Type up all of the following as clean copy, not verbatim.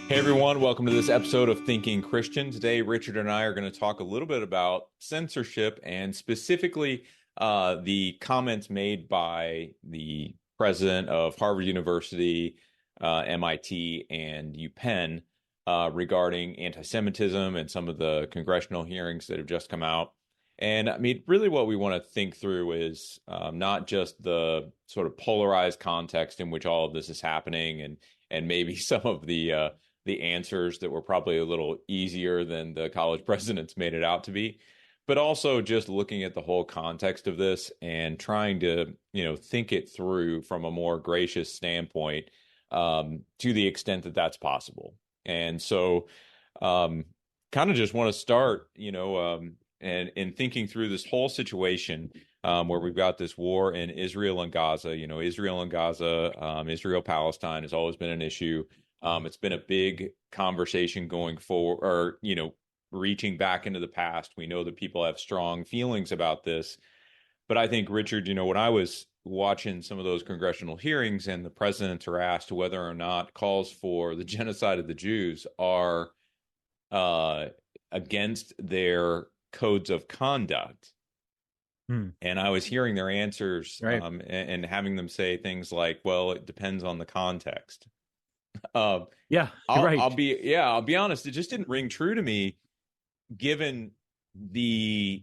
Hey everyone, welcome to this episode of Thinking Christian. Today, Richard and I are going to talk a little bit about censorship and specifically the comments made by the president of Harvard University, MIT, and UPenn regarding anti-Semitism and some of the congressional hearings that have just come out. And I mean, really what we want to think through is not just the sort of polarized context in which all of this is happening and maybe some of the answers that were probably a little easier than the college presidents made it out to be, but also just looking at the whole context of this and trying to, think it through from a more gracious standpoint, to the extent that that's possible. And so, kind of just want to start, and in thinking through this whole situation, where we've got this war in Israel and Gaza. Israel and Gaza, Israel-Palestine has always been an issue. It's been a big conversation going forward, or, reaching back into the past. We know that people have strong feelings about this. But I think, Richard, when I was watching some of those congressional hearings and the presidents are asked whether or not calls for the genocide of the Jews are against their codes of conduct. And I was hearing their answers, Right. and having them say things like, well, it depends on the context. Yeah, right. I'll be honest. It just didn't ring true to me, given the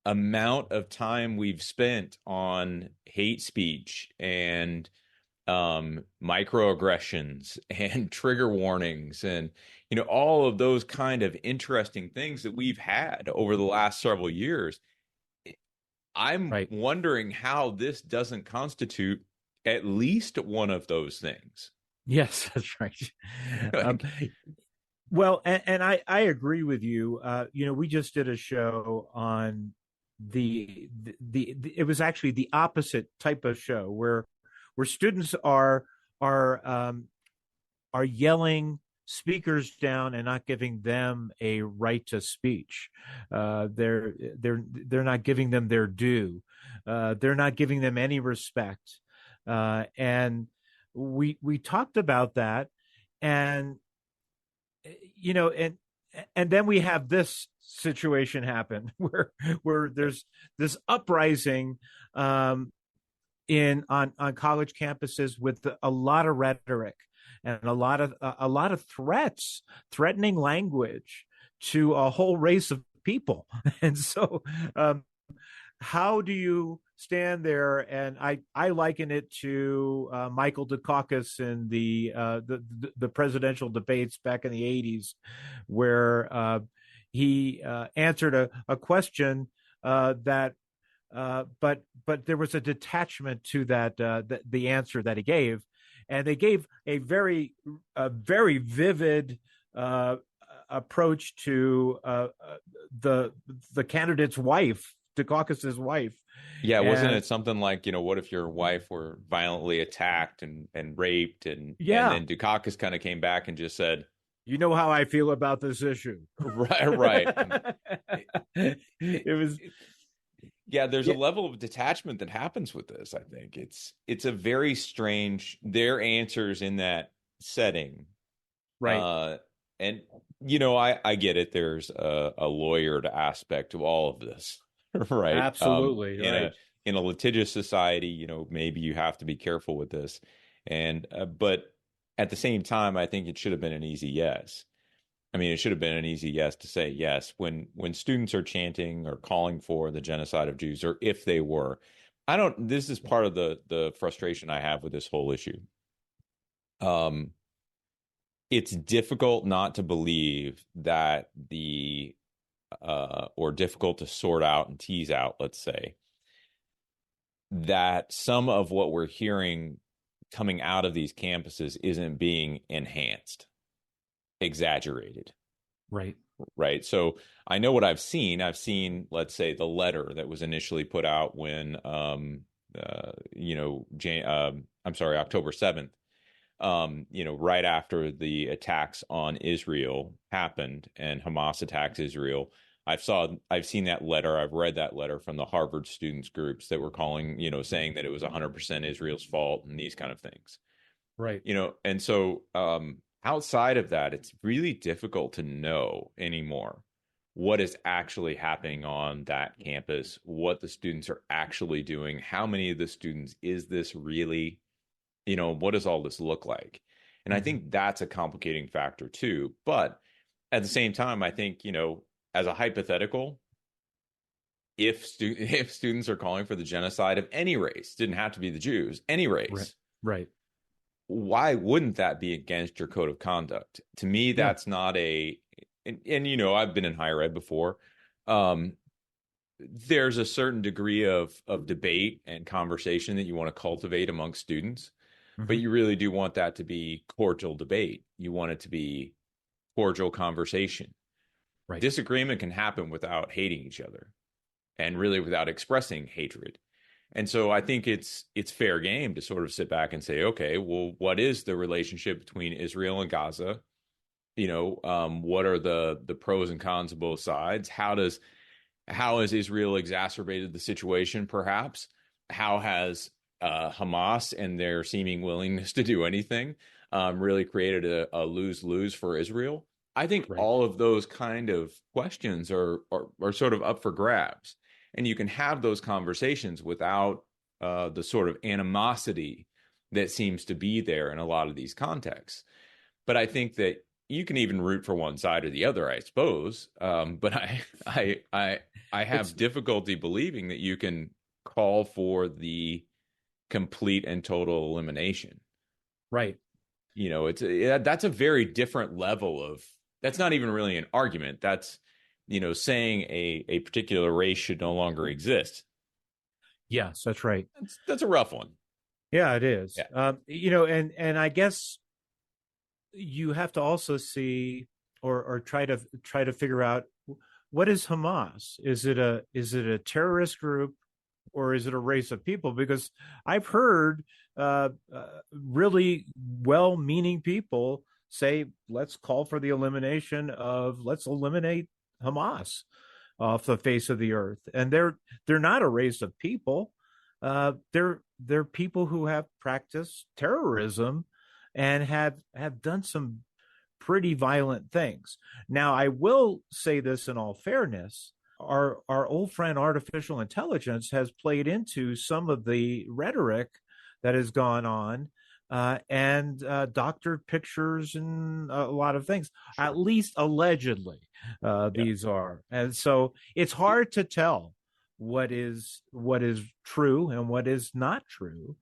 amount of time we've spent on hate speech and microaggressions and trigger warnings and all of those kind of interesting things that we've had over the last several years. I'm Right. wondering how this doesn't constitute at least one of those things. Yes, that's right. Um, Like, well, and I agree with you. We just did a show on the it was actually the opposite type of show where students are are yelling speakers down and not giving them a right to speech. They're not giving them their due. They're not giving them any respect. And we talked about that, and and then we have this situation happen where there's this uprising in on college campuses with a lot of rhetoric and a lot of threatening language to a whole race of people. And so how do you stand there? And I liken it to Michael Dukakis in the presidential debates back in the 80s, where he answered a question that but there was a detachment to that the answer that he gave, and they gave a very vivid approach to the candidate's wife, Dukakis's wife. yeah, wasn't And it something like, what if your wife were violently attacked and raped and yeah, then Dukakis kind of came back and just said, you know how I feel about this issue. right. It was Yeah, there's a yeah, level of detachment that happens with this. I think it's a very strange, their answers in that setting. right. Uh, and I get it. There's a lawyered aspect to all of this, right? Absolutely In right. a litigious society, maybe you have to be careful with this, and but at the same time, I think it should have been an easy yes. I mean, it should have been an easy yes to say yes when students are chanting or calling for the genocide of Jews, or if they were. I don't. This is part of the frustration I have with this whole issue. Um, it's difficult not to believe that or difficult to sort out and tease out, let's say, that some of what we're hearing coming out of these campuses isn't being enhanced, exaggerated. Right. Right. So I know what I've seen. I've seen, let's say, the letter that was initially put out when, I'm sorry, October 7th, right after the attacks on Israel happened and Hamas attacks Israel. I've seen that letter. I've read that letter from the Harvard students groups that were calling, saying that it was 100% Israel's fault and these kind of things. Right. And so outside of that, it's really difficult to know anymore what is actually happening on that campus, what the students are actually doing, how many of the students is this really, what does all this look like? And I Mm-hmm. think that's a complicating factor too. But at the same time, I think, as a hypothetical, if students are calling for the genocide of any race, didn't have to be the Jews, any Right. race, Right. why wouldn't that be against your code of conduct? To me, Yeah. that's not and I've been in higher ed before. Um, there's a certain degree of debate and conversation that you want to cultivate among students, but Mm-hmm. you really do want that to be cordial debate. You want it to be cordial conversation. Right. Disagreement can happen without hating each other and really without expressing hatred. And so I think it's fair game to sort of sit back and say, okay, well, what is the relationship between Israel and Gaza? What are the pros and cons of both sides? How has Israel exacerbated the situation? Perhaps how has Hamas and their seeming willingness to do anything really created a lose lose for Israel? I think Right. all of those kind of questions are sort of up for grabs, and you can have those conversations without the sort of animosity that seems to be there in a lot of these contexts. But I think that you can even root for one side or the other, I suppose. But I It's have difficulty believing that you can call for the complete and total elimination. right. That's a very different level of. That's not even really an argument. That's saying a particular race should no longer exist. Yes, that's right. That's a rough one. Yeah, it is. Yeah, And I guess you have to also see or try to figure out what is Hamas? Is it a terrorist group or is it a race of people? Because I've heard really well-meaning people say, let's eliminate Hamas off the face of the earth, and they're not a race of people. They're people who have practiced terrorism and have done some pretty violent things. Now, I will say this in all fairness. Our old friend artificial intelligence has played into some of the rhetoric that has gone on and doctored pictures and a lot of things, sure. at least allegedly, Yeah, these are. And so it's hard to tell what is true and what is not true,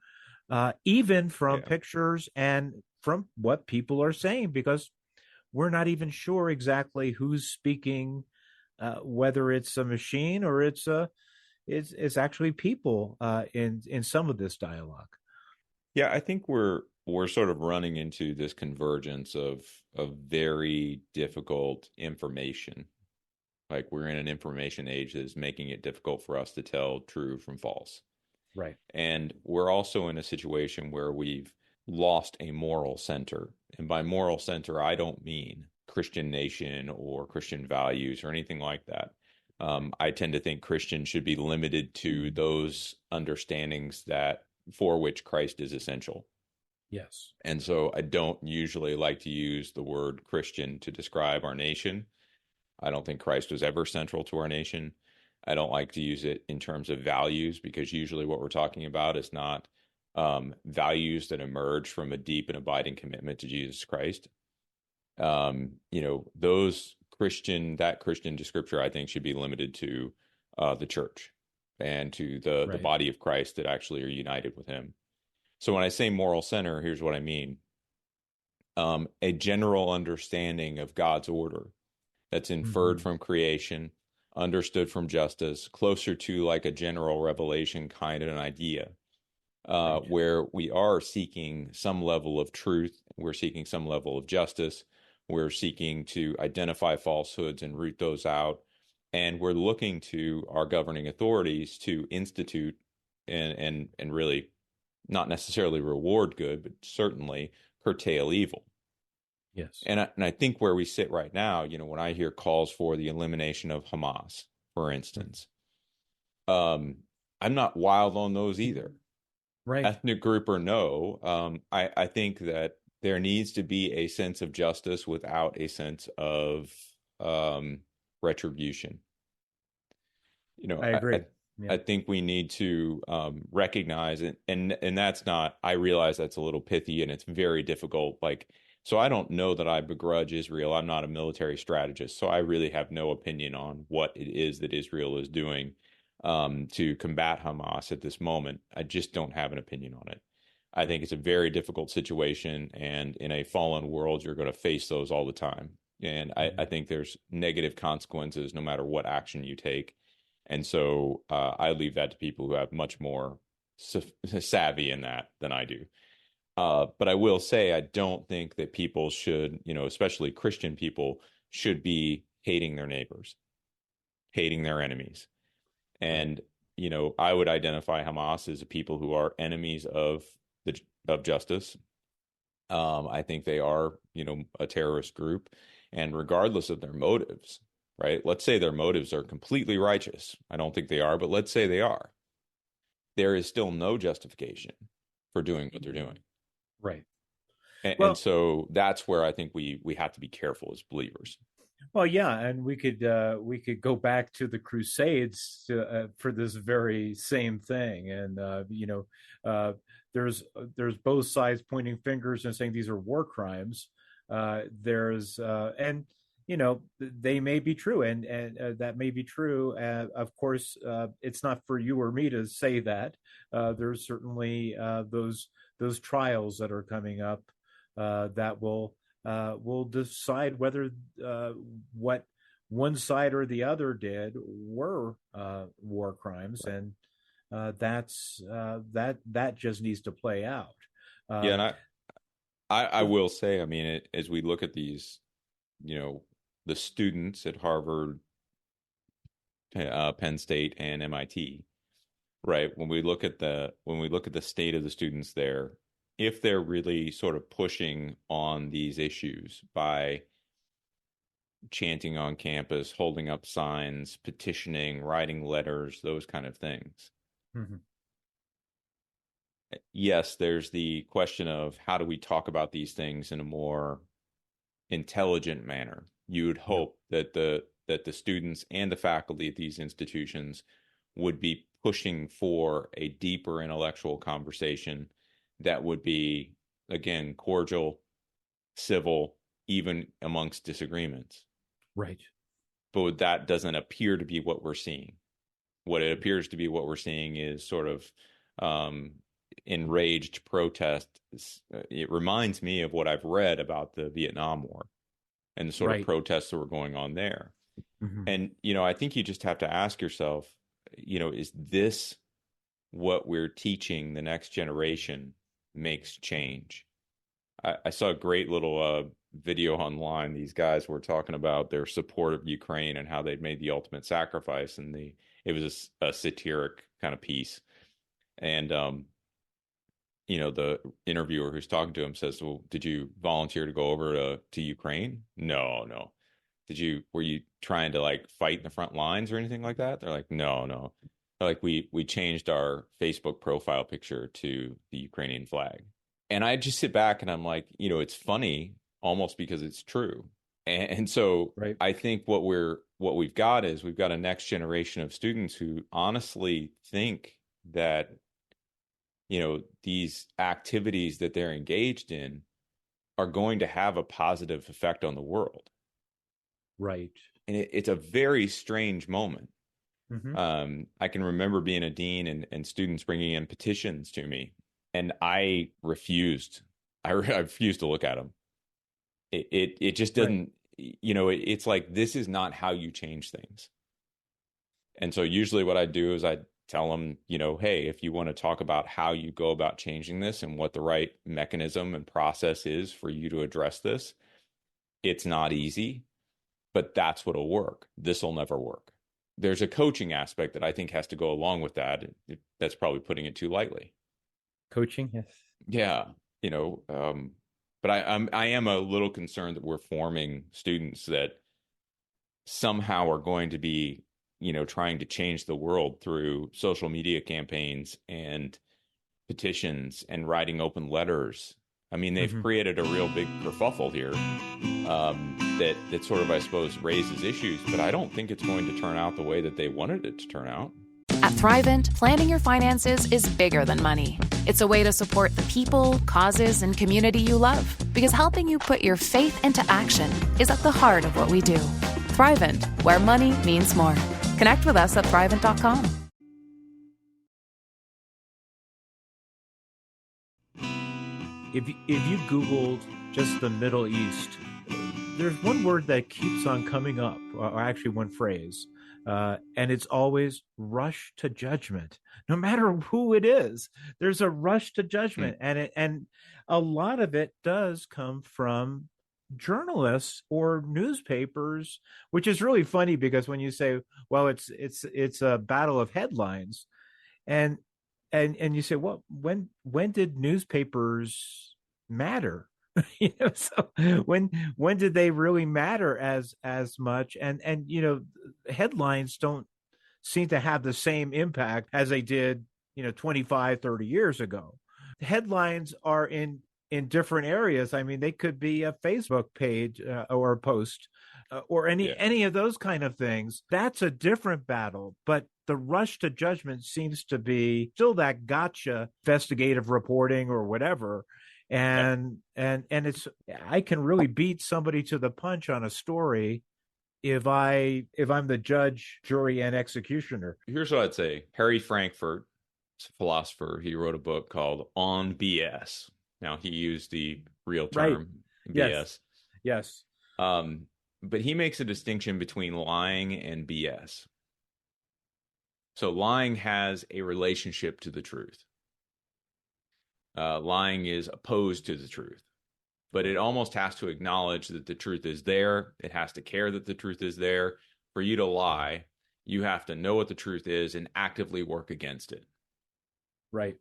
even from yeah. pictures and from what people are saying, because we're not even sure exactly who's speaking, whether it's a machine or it's actually people in some of this dialogue. Yeah, I think we're sort of running into this convergence of very difficult information. Like we're in an information age that is making it difficult for us to tell true from false. Right. And we're also in a situation where we've lost a moral center. And by moral center, I don't mean Christian nation or Christian values or anything like that. I tend to think Christians should be limited to those understandings that for which Christ is essential. Yes. And so I don't usually like to use the word Christian to describe our nation. I don't think Christ was ever central to our nation. I don't like to use it in terms of values because usually what we're talking about is not values that emerge from a deep and abiding commitment to Jesus Christ. That Christian scripture, I think, should be limited to the church and to the Right. body of Christ that actually are united with Him. So when I say moral center, here's what I mean: a general understanding of God's order that's inferred Mm-hmm. from creation, understood from justice, closer to like a general revelation kind of an idea, Right. where we are seeking some level of truth, we're seeking some level of justice, we're seeking to identify falsehoods and root those out, and we're looking to our governing authorities to institute and really not necessarily reward good, but certainly curtail evil. Yes. And I think where we sit right now, when I hear calls for the elimination of Hamas, for Mm. instance, um, I'm not wild on those either. Right. Ethnic group or no, I think that there needs to be a sense of justice without a sense of um, retribution. You know, I agree. I Yeah. think we need to recognize it, and that's not. I realize that's a little pithy and it's very difficult. Like, so I don't know that I begrudge Israel. I'm not a military strategist, so I really have no opinion on what it is that Israel is doing to combat Hamas at this moment. I just don't have an opinion on it. I think it's a very difficult situation, and in a fallen world, you're going to face those all the time. And I Mhm. think there's negative consequences no matter what action you take. And so I leave that to people who have much more savvy in that than I do. But I will say, I don't think that people should, especially Christian people, should be hating their neighbors, hating their enemies. Right. And, I would identify Hamas as people who are enemies of justice. I think they are, a terrorist group. And regardless of their motives, right? Let's say their motives are completely righteous. I don't think they are, but let's say they are. There is still no justification for doing what they're doing. Right. And Well, so that's where I think we have to be careful as believers. well, yeah, and we could go back to the Crusades for this very same thing, and uh, there's both sides pointing fingers and saying these are war crimes. There's and they may be true, and that may be true. Of course, it's not for you or me to say that. There's certainly those trials that are coming up that will decide whether what one side or the other did were war crimes, Right. and that just needs to play out. Yeah, Uh, and I will say, I mean, as we look at these, you know, the students at Harvard, Penn State, and MIT, right? When we look at the state of the students there, if they're really sort of pushing on these issues by chanting on campus, holding up signs, petitioning, writing letters, those kind of things. mhm. Yes, there's the question of how do we talk about these things in a more intelligent manner. You would Yeah, hope that the students and the faculty at these institutions would be pushing for a deeper intellectual conversation that would be, again, cordial, civil, even amongst disagreements. right. But that doesn't appear to be what we're seeing. What it appears to be what we're seeing is sort of um, enraged protest. It reminds me of what I've read about the Vietnam War and the sort of Right. protests that were going on there. Mhm. And, I think you just have to ask yourself, is this what we're teaching the next generation makes change? I saw a great little video online. These guys were talking about their support of Ukraine and how they'd made the ultimate sacrifice, and it was a satiric kind of piece. And the interviewer who's talking to him says, "Well, did you volunteer to go over to Ukraine?" No, no. Were you trying to like fight in the front lines or anything like that? They're like, no, no. They're like, we changed our Facebook profile picture to the Ukrainian flag. And I just sit back and I'm like, it's funny almost because it's true. And so Right. I think what we've got is we've got a next generation of students who honestly think that, these activities that they're engaged in are going to have a positive effect on the world. Right. And it's a very strange moment. Hmm. I can remember being a dean and students bringing in petitions to me, and I refused. I refused to look at them. It just Right. doesn't. It's like this is not how you change things. And so usually what I do is I tell them, hey, if you want to talk about how you go about changing this and what the right mechanism and process is for you to address this, it's not easy, but that's what'll work. This will never work. There's a coaching aspect that I think has to go along with that. That's probably putting it too lightly. Coaching. Yes. Yeah, you know, um, but I am a little concerned that we're forming students that somehow are going to be, trying to change the world through social media campaigns and petitions and writing open letters. I mean, they've Hmm. created a real big kerfuffle here, that sort of, I suppose, raises issues, but I don't think it's going to turn out the way that they wanted it to turn out. At Thrivent, planning your finances is bigger than money. It's a way to support the people, causes, and community you love. Because helping you put your faith into action is at the heart of what we do. Thrivent, where money means more. Connect with us at Thrivent.com. If you Googled just the Middle East, there's one word that keeps on coming up, or actually one phrase, and it's always rush to judgment. No matter who it is, there's a rush to Hmm. judgment, and a lot of it does come from journalists or newspapers, which is really funny because when you say, "Well, it's a battle of headlines," and and you say, well, when did newspapers matter? So when did they really matter as much? And headlines don't seem to have the same impact as they did 25, 30 years ago. Headlines are in different areas. I mean, they could be a Facebook page or a post or any Yeah. any of those kind of things. That's a different battle, but the rush to judgment seems to be still that gotcha investigative reporting or whatever. Yeah. And it's, I can really beat somebody to the punch on a story if I'm the judge, jury, and executioner. Here's what I'd say. Harry Frankfurt, a philosopher, he wrote a book called On BS. Now, he used the real Right. term Yes. BS. Yes. Um, but he makes a distinction between lying and BS. So lying has a relationship to the truth. Lying is opposed to the truth, but it almost has to acknowledge that the truth is there. It has to care that the truth is there. For you to lie, you have to know what the truth is and actively work against it. Right.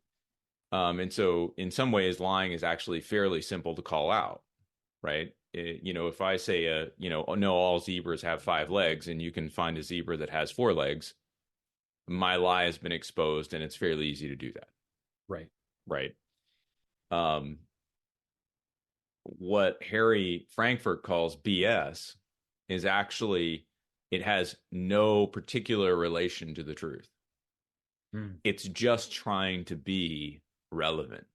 And so, in some ways, lying is actually fairly simple to call out, right? If I say, oh, no, all zebras have 5 legs, and you can find a zebra that has 4 legs, my lie has been exposed, and it's fairly easy to do that, Right. right? Um, what Harry Frankfurt calls BS is actually, it has no particular relation to the truth. Mm. It's just trying to be relevant.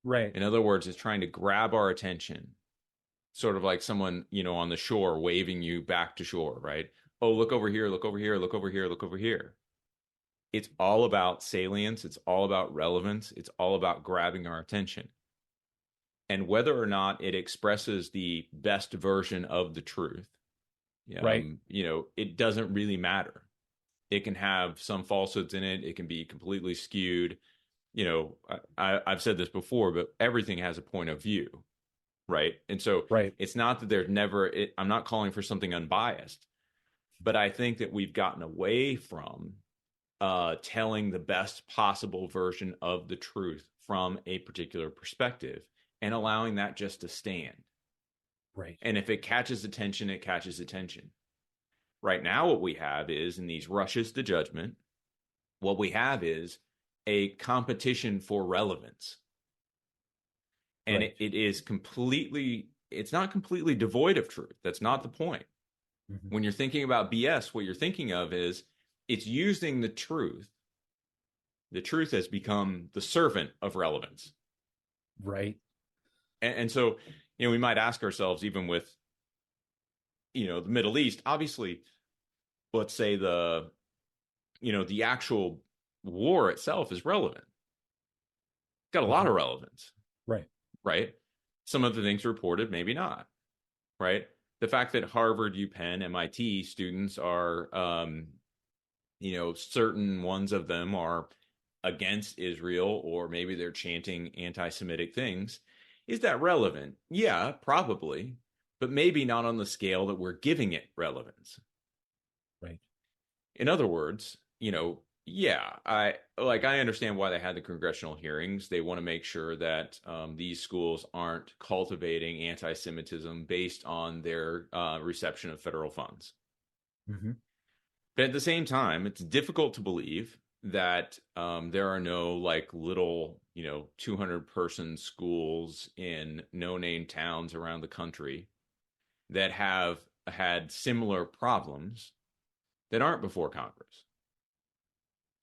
Right. In other words, it's trying to grab our attention, sort of like someone, on the shore waving you back to shore, right? Oh, look over here, look over here, look over here, look over here. It's all about salience. It's all about relevance. It's all about grabbing our attention. And whether or not it expresses the best version of the truth, Right. it doesn't really matter. It can have some falsehoods in it. It can be completely skewed. I've said this before, but everything has a point of view, right? And so Right. it's not that there's never, I'm not calling for something unbiased, but I think that we've gotten away from telling the best possible version of the truth from a particular perspective and allowing that just to stand. Right. And if it catches attention, it catches attention. Right now, what we have is, in these rushes to judgment, what we have is a competition for relevance. And Right. it's not completely devoid of truth. That's not the point. Mhm. When you're thinking about BS, what you're thinking of is it's using the truth. The truth has become the servant of relevance. Right. And so, we might ask ourselves, even with, the Middle East, obviously, let's say the actual war itself is relevant. It's got a lot Mhm. of relevance, Right. right? Some of the things reported, maybe not, right? The fact that Harvard, UPenn, MIT students are, certain ones of them are against Israel, or maybe they're chanting anti-Semitic things. Is that relevant? Yeah, probably, but maybe not on the scale that we're giving it relevance. Right. In other words, yeah, I understand why they had the congressional hearings. They want to make sure that these schools aren't cultivating anti-Semitism based on their reception of federal funds. Hmm. But at the same time, it's difficult to believe that there are no, like, little 200-person schools in no-name towns around the country that have had similar problems that aren't before Congress.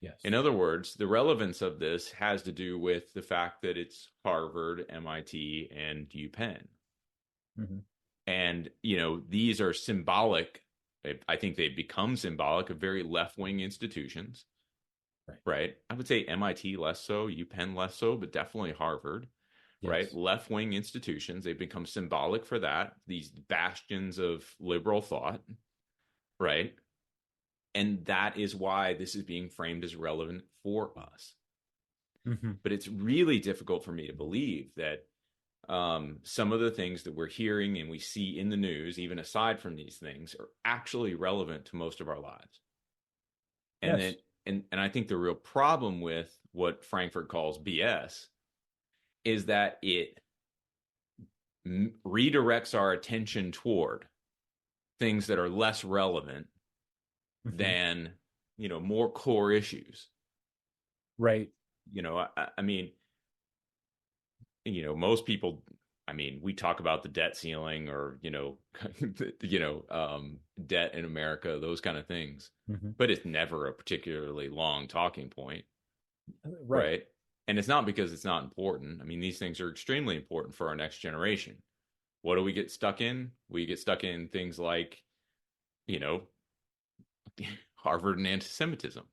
Yes. In other words, the relevance of this has to do with the fact that it's Harvard, MIT, and UPenn. Mm-hmm. And, these are symbolic. I think they've become symbolic of very left-wing institutions. Right. I would say MIT less so, UPenn less so, but definitely Harvard. Yes. Right. Left-wing institutions. They've become symbolic for that. These bastions of liberal thought. Right. And that is why this is being framed as relevant for us. Mm-hmm. But it's really difficult for me to believe that some of the things that we're hearing and we see in the news, even aside from these things, are actually relevant to most of our lives. And yes. And I think the real problem with what Frankfurt calls BS is that it redirects our attention toward things that are less relevant mm-hmm. than, more core issues. Right. I mean, most people, we talk about the debt ceiling or, debt in America, those kind of things, mm-hmm. but it's never a particularly long talking point. Right. And it's not because it's not important. These things are extremely important for our next generation. What do we get stuck in? We get stuck in things like, Harvard and anti-Semitism.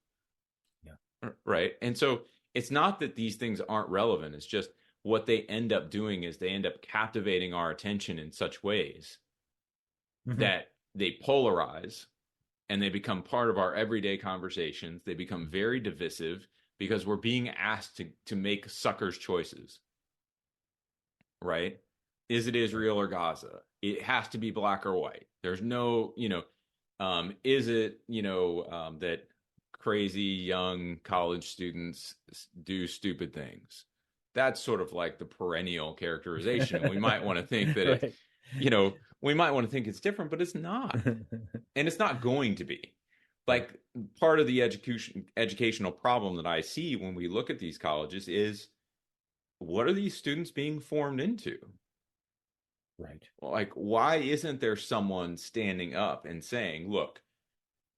Yeah. Right. And so it's not that these things aren't relevant. It's just what they end up doing is they end up captivating our attention in such ways mm-hmm. that they polarize and they become part of our everyday conversations. They become very divisive because we're being asked to make suckers' choices. Right? Is it Israel or Gaza? It has to be black or white. There's no, is it, that crazy young college students do stupid things? That's sort of like the perennial characterization. We might want to think that right. we might want to think it's different, but it's not. And it's not going to be. Like part of the educational problem that I see when we look at these colleges is, what are these students being formed into? Right. Like, why isn't there someone standing up and saying, look,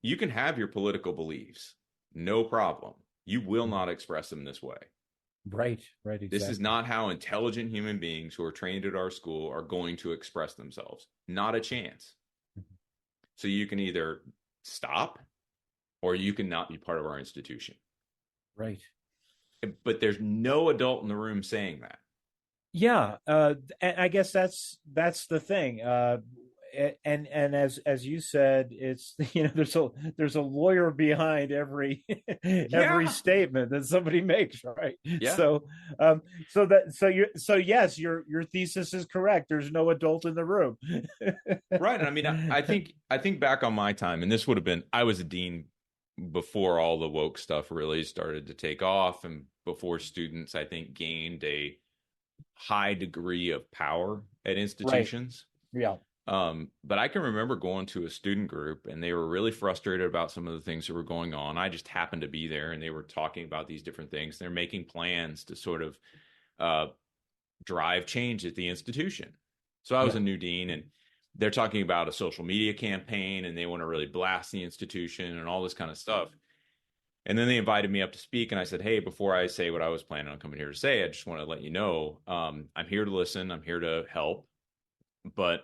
you can have your political beliefs, no problem. You will not express them this way. Right. Exactly. This is not how intelligent human beings who are trained at our school are going to express themselves. Not a chance. Mm-hmm. So you can either stop or you can not be part of our institution. Right. But there's no adult in the room saying that. Yeah. And I guess that's the thing. And as you said, it's, there's a lawyer behind every statement that somebody makes, right? Yeah. So yes, your thesis is correct. There's no adult in the room. Right. And I think back on my time, and this would have been, I was a dean before all the woke stuff really started to take off, and before students, I think, gained a high degree of power at institutions. Right. Yeah. But I can remember going to a student group and they were really frustrated about some of the things that were going on. I just happened to be there and they were talking about these different things. They're making plans to sort of drive change at the institution. So I was a new dean and they're talking about a social media campaign and they want to really blast the institution and all this kind of stuff. And then they invited me up to speak and I said, hey, before I say what I was planning on coming here to say, I just want to let you know, I'm here to listen. I'm here to help. But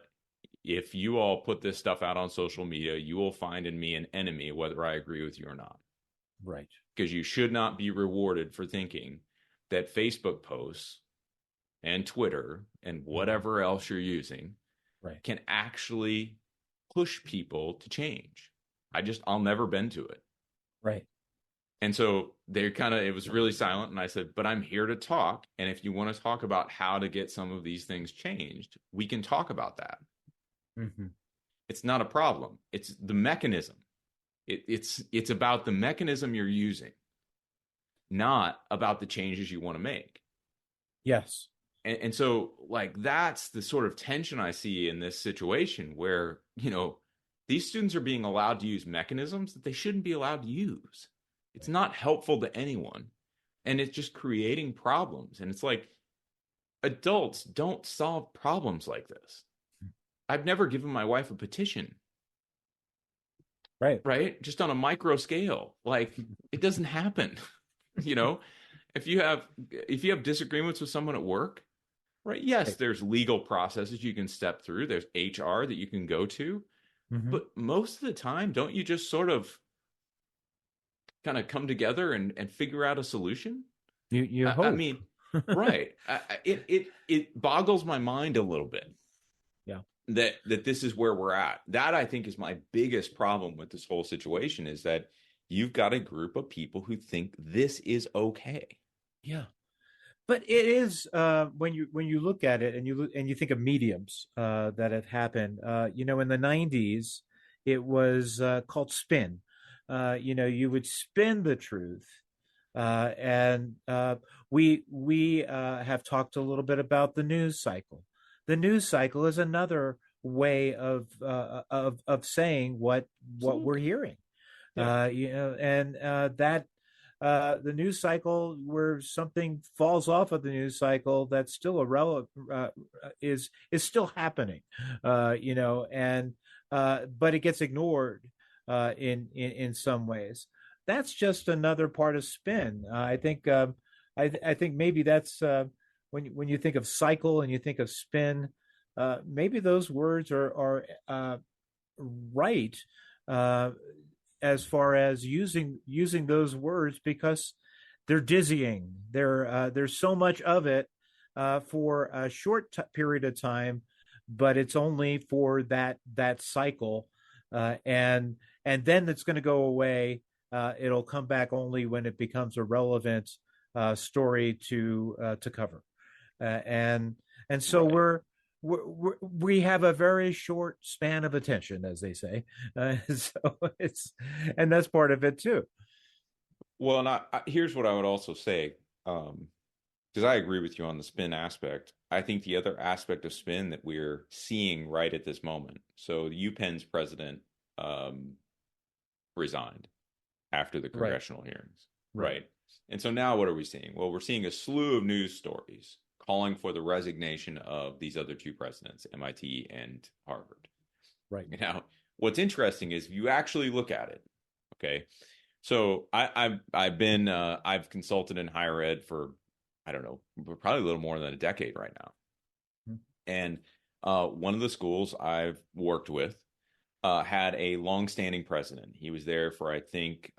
if you all put this stuff out on social media, you will find in me an enemy, whether I agree with you or not. Right. Because you should not be rewarded for thinking that Facebook posts and Twitter and whatever else you're using can actually push people to change. I'll never bend to it. Right. And so it was really silent. And I said, but I'm here to talk. And if you want to talk about how to get some of these things changed, we can talk about that. Mm-hmm. It's not a problem. It's the mechanism. It's about the mechanism you're using, not about the changes you want to make. Yes. And so that's the sort of tension I see in this situation where, these students are being allowed to use mechanisms that they shouldn't be allowed to use. It's not helpful to anyone. and it's just creating problems. And it's like, adults don't solve problems like this. I've never given my wife a petition, Right. right? Just on a micro scale. Like, it doesn't happen. You know, if you have disagreements with someone at work, right? Yes, Right. there's legal processes you can step through. There's HR that you can go to. Mm-hmm. But most of the time, don't you just sort of kind of come together and figure out a solution? You I hope. mean, right. It boggles my mind a little bit Yeah. that this is where we're at. That, I think, is my biggest problem with this whole situation, is that you've got a group of people who think this is okay. Yeah. But it is when you look at it and you think of mediums that have happened. In the '90s, it was called spin. You would spin the truth, and we have talked a little bit about the news cycle. The news cycle is another way of saying what we're Absolutely. hearing. Yeah. And that the news cycle where something falls off of the news cycle that's still irrelevant is still happening, and but it gets ignored in some ways. That's just another part of spin. I think maybe that's when you think of cycle and you think of spin, maybe those words are right. Uh, as far as using those words, because they're dizzying. There's so much of it for a short period of time, but it's only for that cycle, and then it's going to go away. It'll come back only when it becomes a relevant story to cover, and so Right. we have a very short span of attention, as they say. So and that's part of it too. Well, and here's what I would also say, because I agree with you on the spin aspect. I think the other aspect of spin that we're seeing right at this moment. So the UPenn's president resigned after the Right, congressional hearings, right, right? And so now what are we seeing? Well, we're seeing a slew of news stories calling for the resignation of these other two presidents, MIT and Harvard. right. Now, what's interesting is if you actually look at it, okay. So I've consulted in higher ed for, I don't know, probably a little more than a decade right now. Mhm. And one of the schools I've worked with had a long-standing president. He was there for, I think,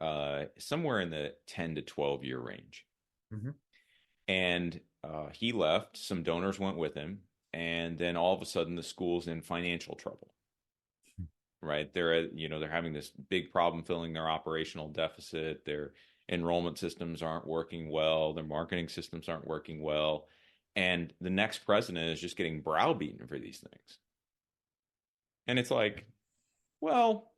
somewhere in the 10 to 12 year range. Mhm. And he left. Some donors went with him, and then all of a sudden, the school's in financial trouble. Right? They're having this big problem filling their operational deficit. Their enrollment systems aren't working well. Their marketing systems aren't working well, and the next president is just getting browbeaten for these things. And it's like, well,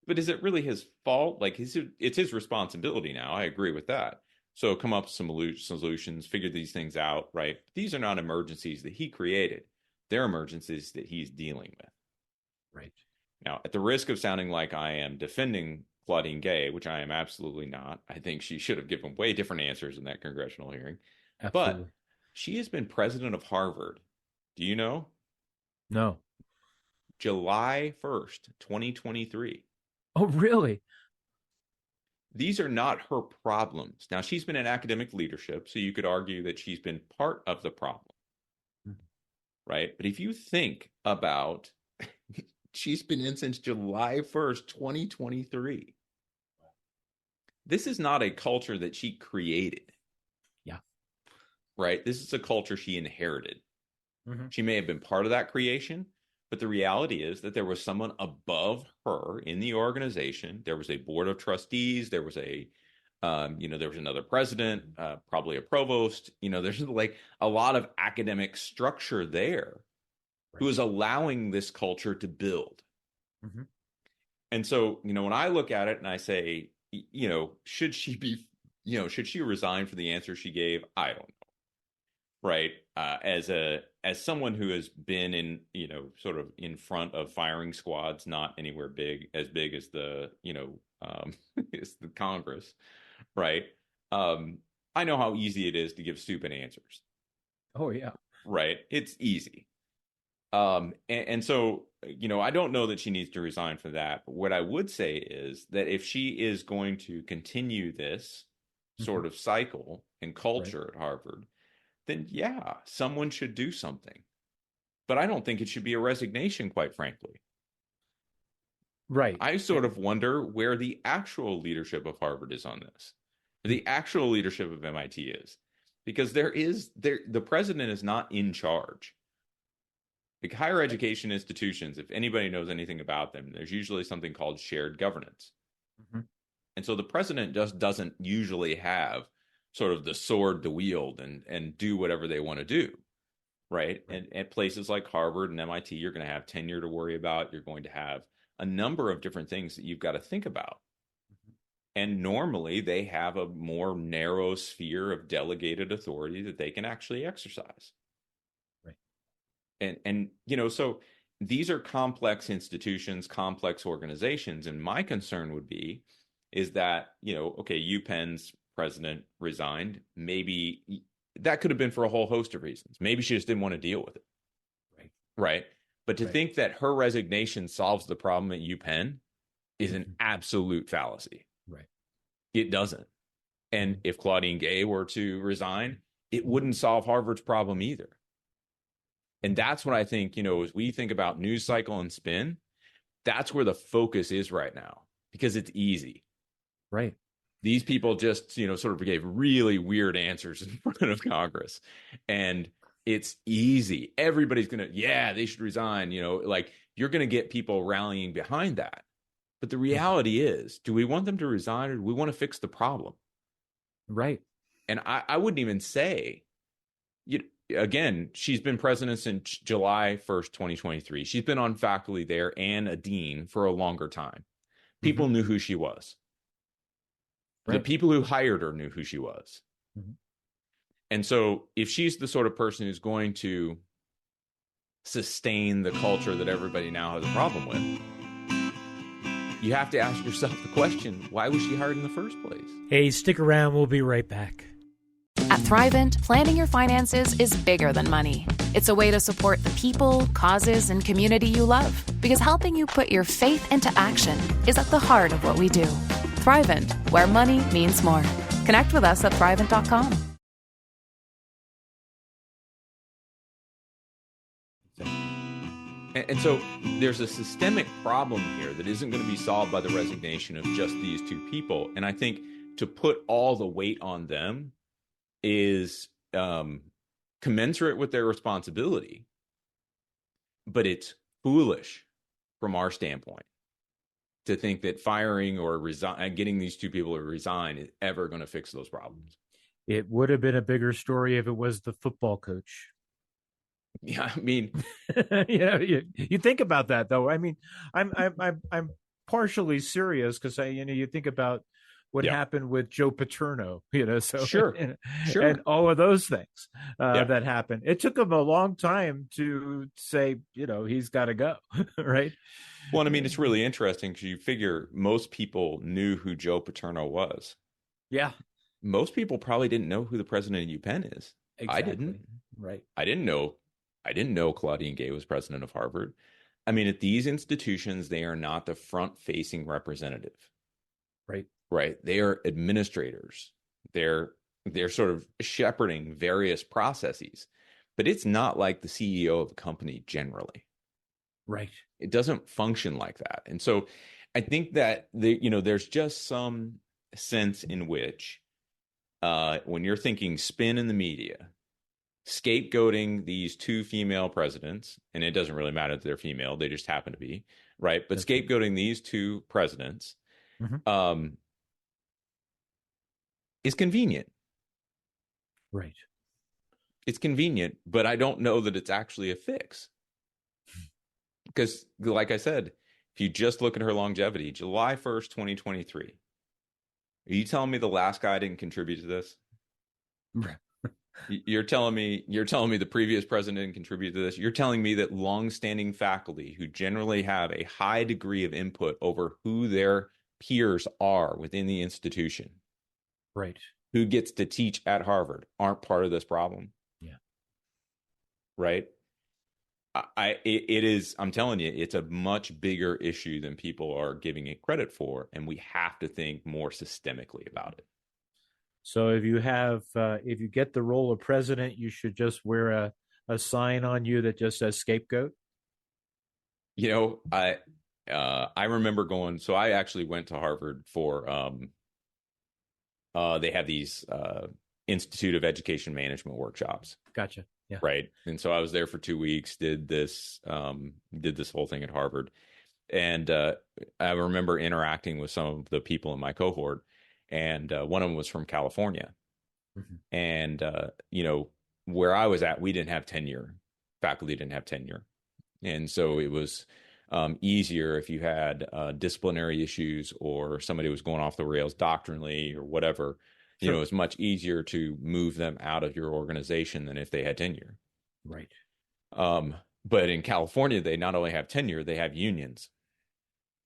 but is it really his fault? Like, it's his responsibility now. I agree with that. So come up with some solutions, figure these things out, right? These are not emergencies that he created. They're emergencies that he's dealing with. Right. Now, at the risk of sounding like I am defending Claudine Gay, which I am absolutely not, I think she should have given way different answers in that congressional hearing. But Absolutely. she has been president of Harvard. Do you know? No. July 1st, 2023. Oh, really? These are not her problems. Now, she's been in academic leadership, so you could argue that she's been part of the problem, Mhm. right? But if you think about, she's been in since July 1st, 2023. This is not a culture that she created. Yeah. Right? This is a culture she inherited. Mhm. She may have been part of that creation, but the reality is that there was someone above her in the organization. There was a board of trustees. There was there was another president, probably a provost. There's like a lot of academic structure there who Right. is allowing this culture to build. Mhm. And so, when I look at it and I say, should she resign for the answer she gave? I don't know. Right. As someone who has been in, sort of in front of firing squads, not anywhere big as the, as the Congress. Right. I know how easy it is to give stupid answers, Oh, yeah. right? It's easy. And so, I don't know that she needs to resign for that. But what I would say is that if she is going to continue this sort of cycle and culture at Harvard, then yeah, someone should do something. But I don't think it should be a resignation, quite frankly. Right. I sort of wonder where the actual leadership of Harvard is on this, the actual leadership of MIT is, because the president is not in charge. Like higher education institutions, if anybody knows anything about them, there's usually something called shared governance. And so the president just doesn't usually have sort of the sword to wield and do whatever they want to do. Right. And at places like Harvard and MIT, you're going to have tenure to worry about. You're going to have a number of different things that you've got to think about. And normally they have a more narrow sphere of delegated authority that they can actually exercise. And so these are complex institutions, complex organizations. And my concern would be is that, okay, UPenn's president resigned. Maybe that could have been for a whole host of reasons. Maybe she just didn't want to deal with it. Right. But to think that her resignation solves the problem at UPenn is an absolute fallacy. Right. It doesn't. And if Claudine Gay were to resign, it wouldn't solve Harvard's problem either. And that's what I think, as we think about news cycle and spin, that's where the focus is right now, because it's easy. Right. These people just, sort of gave really weird answers in front of Congress. And it's easy. Everybody's going to, they should resign. You're going to get people rallying behind that. But the reality is, do we want them to resign or do we want to fix the problem? Right. And I wouldn't even say, again, she's been president since July 1st, 2023. She's been on faculty there and a dean for a longer time. People knew who she was. The people who hired her knew who she was. And so if she's the sort of person who's going to sustain the culture that everybody now has a problem with, you have to ask yourself the question, why was she hired in the first place? Hey, stick around. We'll be right back. At Thrivent, planning your finances is bigger than money. It's a way to support the people, causes, and community you love. Because helping you put your faith into action is at the heart of what we do. Thrivent, where money means more. Connect with us at Thrivent.com. And so there's a systemic problem here that isn't going to be solved by the resignation of just these two people. And I think to put all the weight on them is commensurate with their responsibility, but it's foolish from our standpoint to think that firing or getting these two people to resign is ever going to fix those problems. It would have been a bigger story if it was the football coach. Yeah, I mean, you think about that though. I mean, I'm partially serious because you think about what happened with Joe Paterno, so sure. And all of those things that happened. It took him a long time to say, he's got to go, right? Well, I mean, it's really interesting because you figure most people knew who Joe Paterno was. Yeah. Most people probably didn't know who the president of UPenn is. Exactly. I didn't. Right. I didn't know Claudine Gay was president of Harvard. I mean, at these institutions, they are not the front-facing representative. Right. They are administrators. They're sort of shepherding various processes, but it's not like the CEO of a company generally. Right. It doesn't function like that. And so I think that there's just some sense in which when you're thinking spin in the media, scapegoating these two female presidents, and it doesn't really matter that they're female, they just happen to be, right? But scapegoating these two presidents is convenient. Right. It's convenient, but I don't know that it's actually a fix. Because, like I said, if you just look at her longevity, July 1st, 2023, are you telling me the last guy didn't contribute to this? You're telling me the previous president didn't contribute to this? You're telling me that longstanding faculty who generally have a high degree of input over who their peers are within the institution, right, who gets to teach at Harvard aren't part of this problem. Yeah. Right. It is, I'm telling you, it's a much bigger issue than people are giving it credit for. And we have to think more systemically about it. So if you get the role of president, you should just wear a sign on you that just says scapegoat. You know, I remember going, so I actually went to Harvard for, they have these Institute of Education Management workshops. Gotcha. Yeah. Right. And so I was there for 2 weeks, did this whole thing at Harvard. And I remember interacting with some of the people in my cohort, and one of them was from California. Mm-hmm. And, where I was at, we didn't have tenure. Faculty didn't have tenure. And so it was easier if you had disciplinary issues or somebody was going off the rails doctrinally or whatever. Sure. It's much easier to move them out of your organization than if they had tenure. Right. But in California, they not only have tenure, they have unions.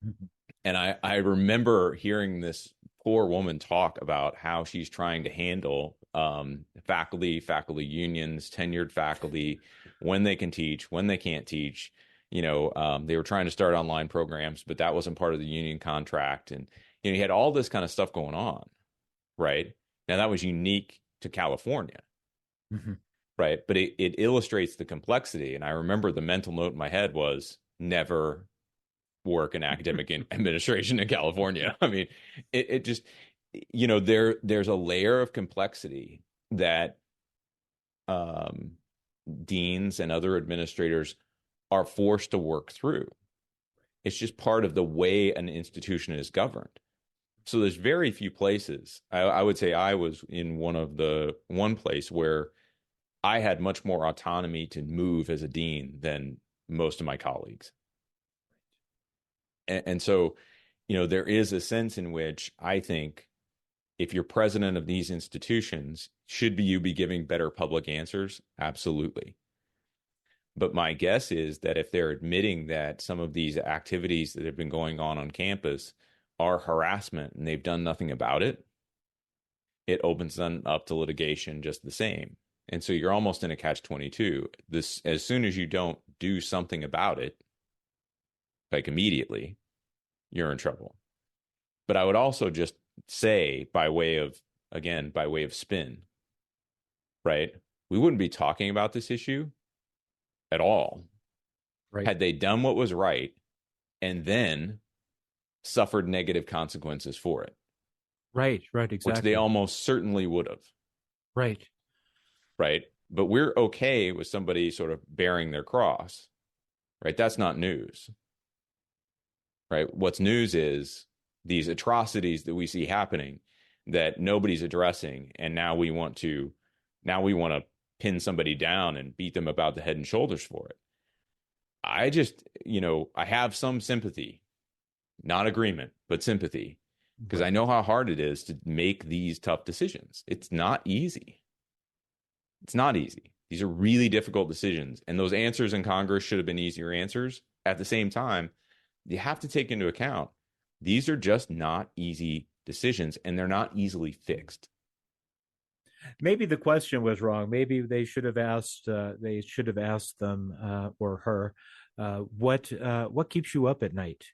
Mm-hmm. And I remember hearing this poor woman talk about how she's trying to handle faculty unions, tenured faculty, when they can teach, when they can't teach. They were trying to start online programs, but that wasn't part of the union contract. And, you had all this kind of stuff going on. Right. Now, that was unique to California. Mm-hmm. Right. But it illustrates the complexity. And I remember the mental note in my head was never work in academic administration in California. I mean, it just, there's a layer of complexity that deans and other administrators are forced to work through. It's just part of the way an institution is governed. So there's very few places. I would say I was in one place where I had much more autonomy to move as a dean than most of my colleagues. And so, there is a sense in which I think if you're president of these institutions, should you be giving better public answers? Absolutely. But my guess is that if they're admitting that some of these activities that have been going on campus are harassment and they've done nothing about it, it opens them up to litigation just the same. And so you're almost in a catch-22. As soon as you don't do something about it, like immediately, you're in trouble. But I would also just say, by way of spin, right? We wouldn't be talking about this issue at all. Right. Had they done what was right and then suffered negative consequences for it. Right, exactly. Which they almost certainly would have. Right. But we're okay with somebody sort of bearing their cross, right? That's not news, right? What's news is these atrocities that we see happening that nobody's addressing, and now we want to pin somebody down and beat them about the head and shoulders for it. I just, I have some sympathy, not agreement, but sympathy, because I know how hard it is to make these tough decisions. It's not easy. These are really difficult decisions, and those answers in Congress should have been easier answers. At the same time, you have to take into account these are just not easy decisions, and they're not easily fixed. Maybe the question was wrong. Maybe they should have asked. They should have asked them or her, what keeps you up at night?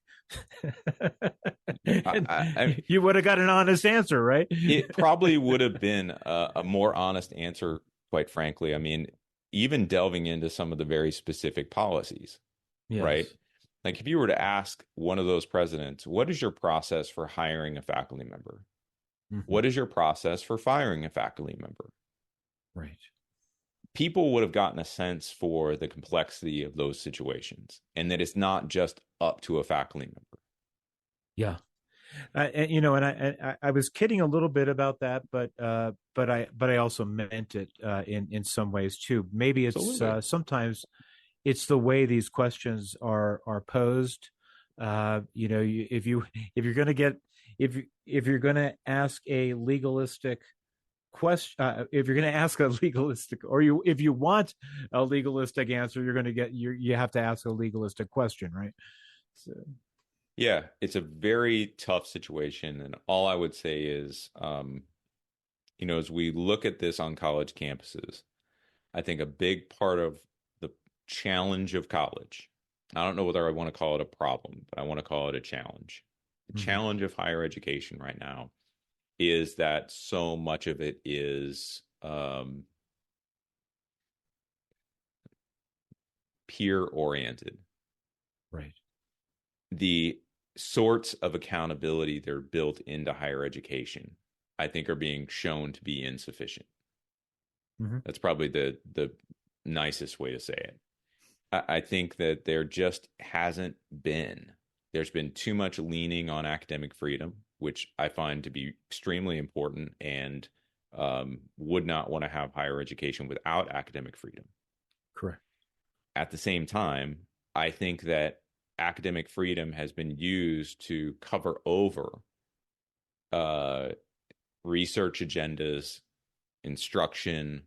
You would have got an honest answer, right? It probably would have been a more honest answer, quite frankly. I mean, even delving into some of the very specific policies, yes. Right? Like if you were to ask one of those presidents, what is your process for hiring a faculty member? Mm-hmm. What is your process for firing a faculty member? Right. People would have gotten a sense for the complexity of those situations, and that it's not just up to a faculty member. Yeah. I was kidding a little bit about that, but I also meant it in some ways too. Maybe it's sometimes it's the way these questions are posed. If you're going to ask a legalistic question, if you're going to ask a legalistic, or if you want a legalistic answer, you have to ask a legalistic question, right? So. Yeah, it's a very tough situation, and all I would say is, as we look at this on college campuses, I think a big part of the challenge of college, I don't know whether I want to call it a problem, but I want to call it a challenge. The challenge of higher education right now is that so much of it is peer oriented. Right. The sorts of accountability that are built into higher education, I think, are being shown to be insufficient. That's probably the nicest way to say it. I think that there just hasn't been. There's been too much leaning on academic freedom, which I find to be extremely important, and would not want to have higher education without academic freedom. Correct. At the same time, I think that academic freedom has been used to cover over research agendas, instruction,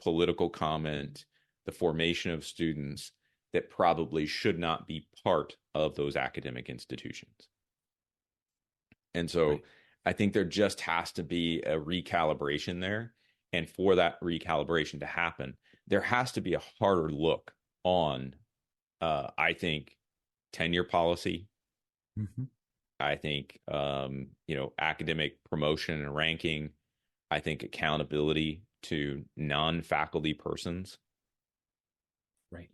political comment, the formation of students that probably should not be part of those academic institutions. And so right. I think there just has to be a recalibration there. And for that recalibration to happen, there has to be a harder look on, I think, tenure policy. I think, academic promotion and ranking. I think accountability to non-faculty persons. Right.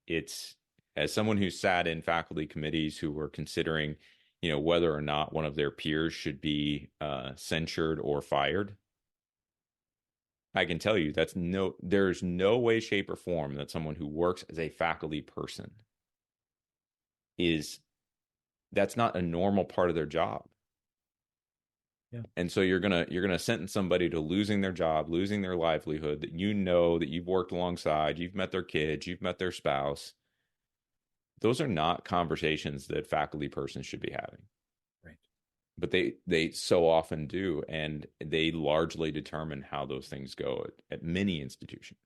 It's, as someone who sat in faculty committees who were considering, whether or not one of their peers should be censured or fired, I can tell you there's no way, shape, or form that someone who works as a faculty person that's not a normal part of their job. Yeah. And so you're gonna sentence somebody to losing their job, losing their livelihood, that that you've worked alongside, you've met their kids, you've met their spouse. Those are not conversations that faculty persons should be having. Right. But they so often do, and they largely determine how those things go at many institutions.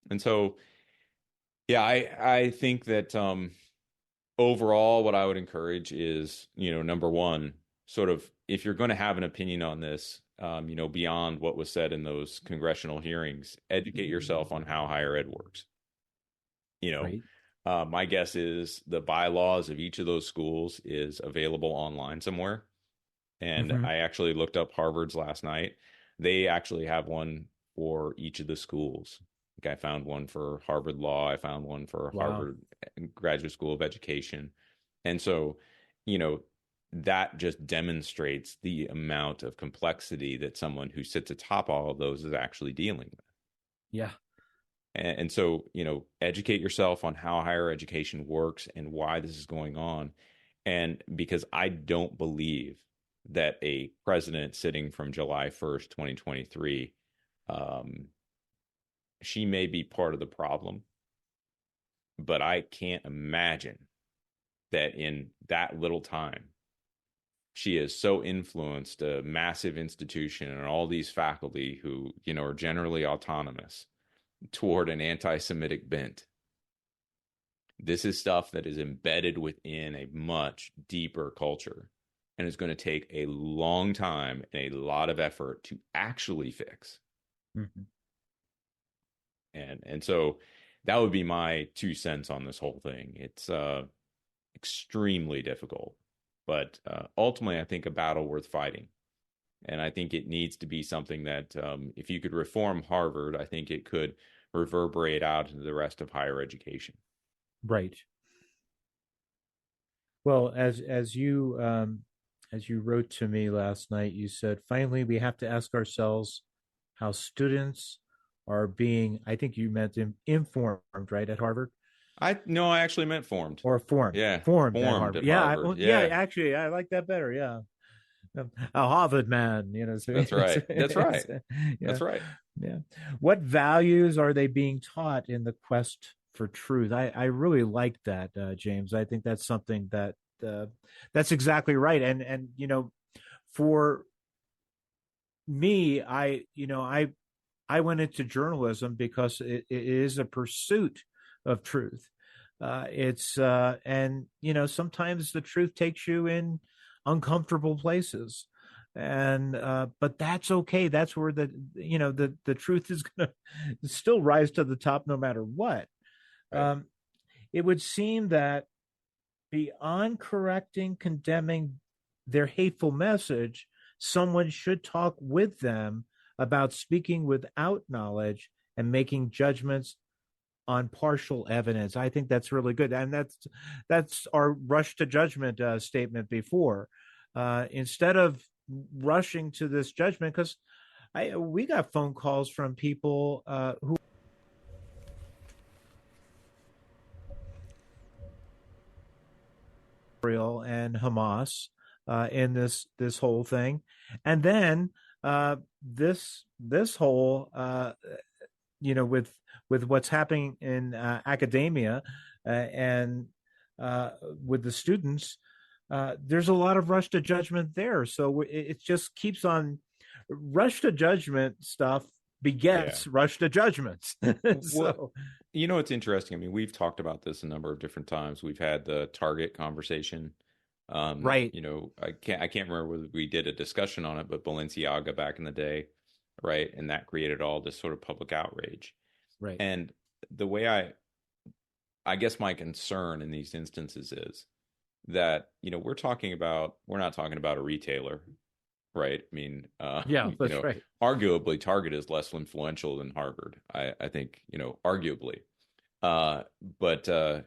And so, yeah, I think that overall, what I would encourage is, number one, sort of, if you're going to have an opinion on this, beyond what was said in those congressional hearings, educate yourself on how higher ed works. Right. My guess is the bylaws of each of those schools is available online somewhere. And I actually looked up Harvard's last night. They actually have one for each of the schools. I found one for Harvard Law. I found one for Harvard Graduate School of Education. And so, that just demonstrates the amount of complexity that someone who sits atop all of those is actually dealing with. Yeah. And so, educate yourself on how higher education works and why this is going on. And because I don't believe that a president sitting from July 1st, 2023, she may be part of the problem, but I can't imagine that in that little time, she has so influenced a massive institution and all these faculty who, are generally autonomous toward an anti-Semitic bent. This is stuff that is embedded within a much deeper culture and is going to take a long time and a lot of effort to actually fix. And so that would be my 2 cents on this whole thing. It's extremely difficult, but ultimately, I think a battle worth fighting. And I think it needs to be something that if you could reform Harvard, I think it could reverberate out into the rest of higher education. Right. Well, as you wrote to me last night, you said, finally, we have to ask ourselves how students are being, I think you meant informed, right, at Harvard? I actually meant formed. Or formed. Yeah. Formed at Harvard. Harvard. Yeah, actually, I like that better. Yeah. A Harvard man, So that's right. That's right. That's right. Yeah. What values are they being taught in the quest for truth? I really like that, James. I think that's something that's exactly right. And for me, I went into journalism because it is a pursuit of truth. And sometimes the truth takes you in uncomfortable places. And but that's okay. That's where the truth is going to still rise to the top no matter what. Right. It would seem that beyond correcting, condemning their hateful message, someone should talk with them about speaking without knowledge and making judgments on partial evidence. I think that's really good, and that's our rush to judgment statement before. Instead of rushing to this judgment, because we got phone calls from people who Israel and Hamas in this whole thing, and then this whole with what's happening in academia and with the students, there's a lot of rush to judgment there. So it just keeps on rush to judgment stuff begets rush to judgments. Well, it's interesting. I mean, we've talked about this a number of different times. We've had the Target conversation. Right. I can't remember whether we did a discussion on it, but Balenciaga back in the day, right? And that created all this sort of public outrage. Right. And the way I guess my concern in these instances is that, we're not talking about a retailer, right? I mean, that's right. Arguably Target is less influential than Harvard. I think, arguably. But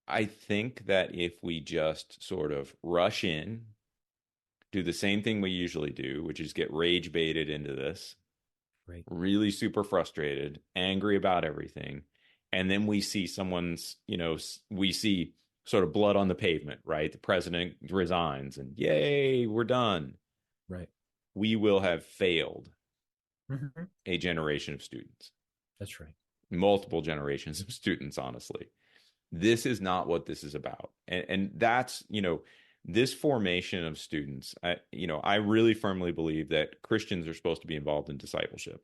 I think that if we just sort of rush in, do the same thing we usually do, which is get rage baited into this, right, really super frustrated, angry about everything, and then we see we see sort of blood on the pavement, right? The president resigns and yay, we're done. Right. We will have failed mm-hmm. a generation of students. That's right. Multiple generations of students, honestly. This is not what this is about. And that's, this formation of students, I really firmly believe that Christians are supposed to be involved in discipleship,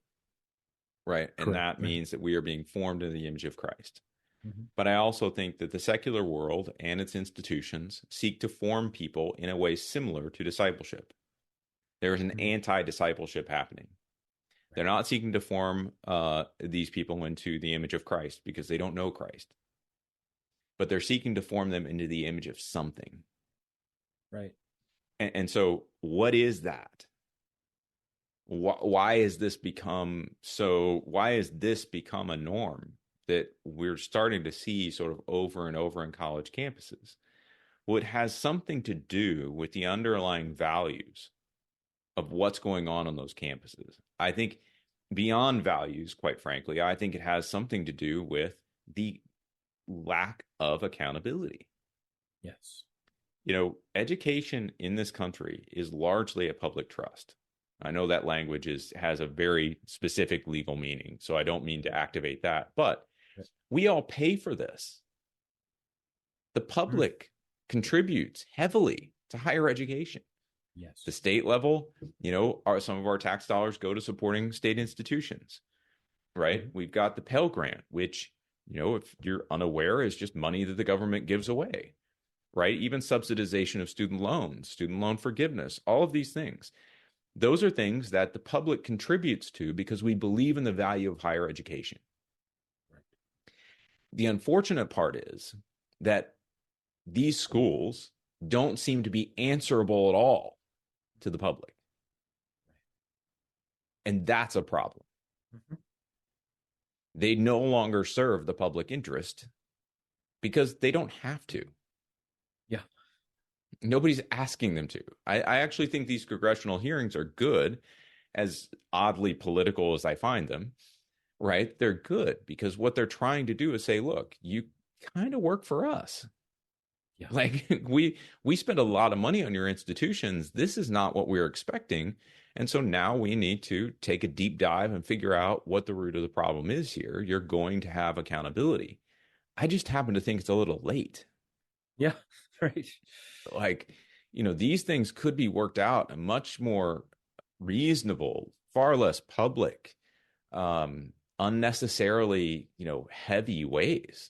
right? And that means that we are being formed in the image of Christ. Mm-hmm. But I also think that the secular world and its institutions seek to form people in a way similar to discipleship. There is an anti-discipleship happening. They're not seeking to form these people into the image of Christ because they don't know Christ. But they're seeking to form them into the image of something. Right. And so what is that? Why has this become a norm that we're starting to see sort of over and over in college campuses? Well, it has something to do with the underlying values of what's going on those campuses. I think beyond values, quite frankly, I think it has something to do with the lack of accountability. Yes. Education in this country is largely a public trust. I know that language has a very specific legal meaning, so I don't mean to activate that, but we all pay for this. The public contributes heavily to higher education. Yes. The state level, some of our tax dollars go to supporting state institutions, right? Mm-hmm. We've got the Pell Grant, which, if you're unaware, is just money that the government gives away, right? Even subsidization of student loans, student loan forgiveness, all of these things. Those are things that the public contributes to because we believe in the value of higher education. Right. The unfortunate part is that these schools don't seem to be answerable at all to the public. And that's a problem. Mm-hmm. They no longer serve the public interest because they don't have to. Yeah. Nobody's asking them to. I actually think these congressional hearings are good, as oddly political as I find them, right? They're good because what they're trying to do is say, look, you kind of work for us. Yeah. Like we spend a lot of money on your institutions. This is not what we're expecting. And so now we need to take a deep dive and figure out what the root of the problem is here. You're going to have accountability. I just happen to think it's a little late. Yeah, right. Like, these things could be worked out in much more reasonable, far less public, unnecessarily, heavy ways.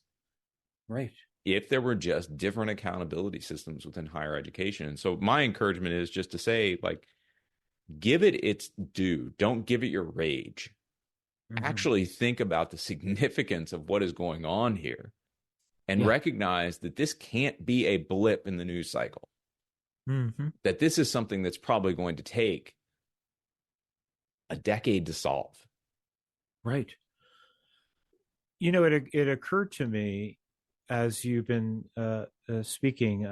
Right. if there were just different accountability systems within higher education. And so my encouragement is just to say, like, give it its due. Don't give it your rage. Actually think about the significance of what is going on here and recognize that this can't be a blip in the news cycle. That this is something that's probably going to take a decade to solve. Right. You know, it occurred to me as you've been speaking.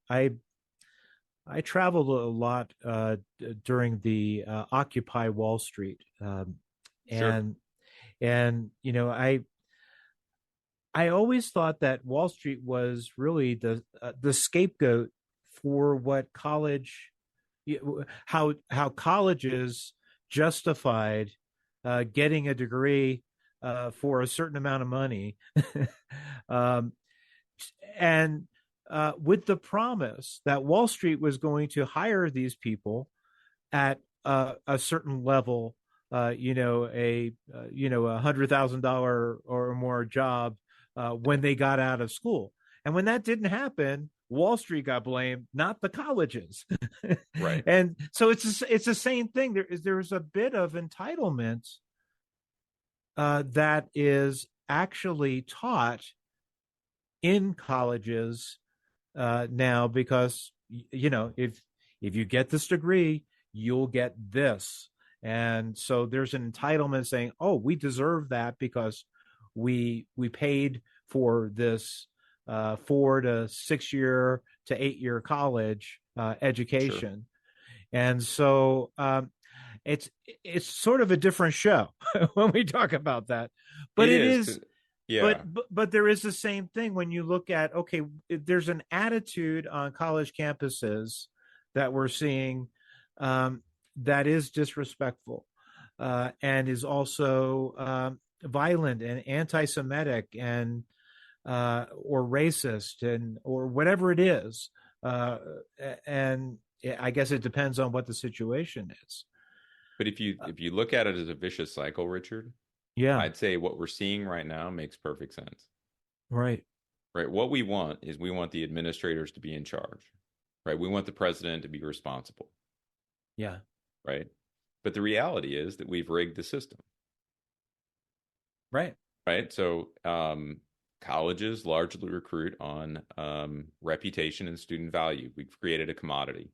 I traveled a lot during the Occupy Wall Street, and you know, I always thought that Wall Street was really the scapegoat for what how colleges justified getting a degree for a certain amount of money, um, and with the promise that Wall Street was going to hire these people at a certain level, $100,000 or more job when they got out of school. And when that didn't happen, Wall Street got blamed, not the colleges. Right. And so it's the same thing. There's a bit of entitlement that is actually taught in colleges now, because if you get this degree, you'll get this. And so there's an entitlement saying, oh, we deserve that because we paid for this 4 to 6 year to 8 year college education. Sure. And so it's sort of a different show when we talk about that, but it is. Yeah. But there is the same thing when you look at, okay, there's an attitude on college campuses that we're seeing that is disrespectful and is also violent and anti-Semitic and or racist and or whatever it is. And I guess it depends on what the situation is. But if you look at it as a vicious cycle, Richard, yeah, I'd say what we're seeing right now makes perfect sense. Right. Right. What we want is we want the administrators to be in charge. Right. We want the president to be responsible. Yeah. Right. But the reality is that we've rigged the system. Right. Right. So colleges largely recruit on reputation and student value. We've created a commodity.